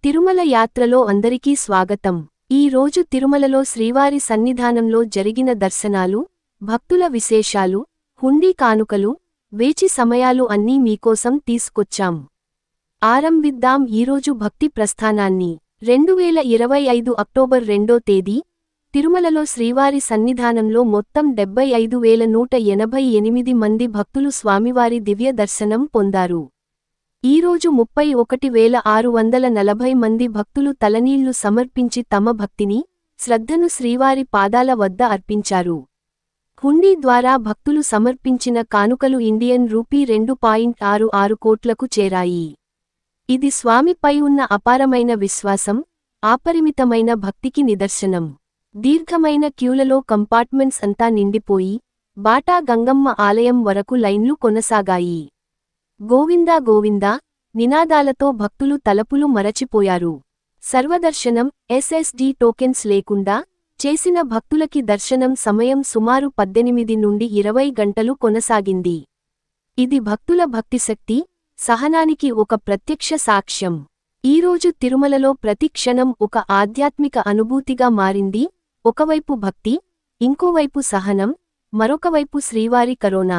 తిరుమల యాత్రలో అందరికీ స్వాగతం. ఈ రోజు తిరుమలలో శ్రీవారి సన్నిధానంలో జరిగిన దర్శనాలు, భక్తుల విశేషాలు, హుండీ కానుకలు, వేచి సమయాలు అన్నీ మీకోసం తీసుకొచ్చాం. ఆరంభిద్దాం ఈరోజు భక్తి ప్రస్థానాన్ని. 2025 అక్టోబర్ 2వ తేదీ తిరుమలలో శ్రీవారి సన్నిధానంలో మొత్తం 75,188 మంది భక్తులు స్వామివారి దివ్య దర్శనం పొందారు. ఈరోజు 31,640 మంది భక్తులు తలనీళ్లు సమర్పించి తమ భక్తిని, శ్రద్ధను శ్రీవారి పాదాల వద్ద అర్పించారు. హుండీ ద్వారా భక్తులు సమర్పించిన కానుకలు ఇండియన్ రూపీ 2.66 కోట్లకు చేరాయి. ఇది స్వామిపై ఉన్న అపారమైన విశ్వాసం, ఆపరిమితమైన భక్తికి నిదర్శనం. దీర్ఘమైన క్యూలలో కంపార్ట్మెంట్స్ అంతా నిండిపోయి, బాటా గంగమ్మ ఆలయం వరకు లైన్లు కొనసాగాయి. గోవిందా గోవిందా నినాదాలతో భక్తులు తలపులు మరచిపోయారు. సర్వదర్శనం, ఎస్ఎస్డి టోకెన్స్ లేకుండా చేసిన భక్తులకి దర్శనం సమయం సుమారు 18 నుండి 20 గంటలు కొనసాగింది. ఇది భక్తుల భక్తిశక్తి, సహనానికి ఒక ప్రత్యక్ష సాక్ష్యం. ఈరోజు తిరుమలలో ప్రతి క్షణం ఒక ఆధ్యాత్మిక అనుభూతిగా మారింది. ఒకవైపు భక్తి, ఇంకోవైపు సహనం, మరొకవైపు శ్రీవారి కరుణ.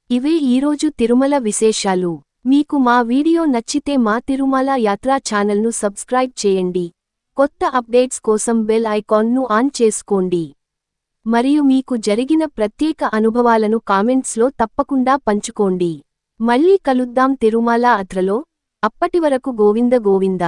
ఇవే ఈరోజు తిరుమల విశేషాలు. మీకు మా వీడియో నచ్చితే మా తిరుమల యాత్రా ఛానల్ను సబ్స్క్రైబ్ చేయండి. కొత్త అప్డేట్స్ కోసం బెల్ ఐకాన్ను ఆన్ చేసుకోండి. మరియు మీకు జరిగిన ప్రత్యేక అనుభవాలను కామెంట్స్లో తప్పకుండా పంచుకోండి. మళ్ళీ కలుద్దాం తిరుమల యాత్రలో. అప్పటివరకు గోవింద గోవింద.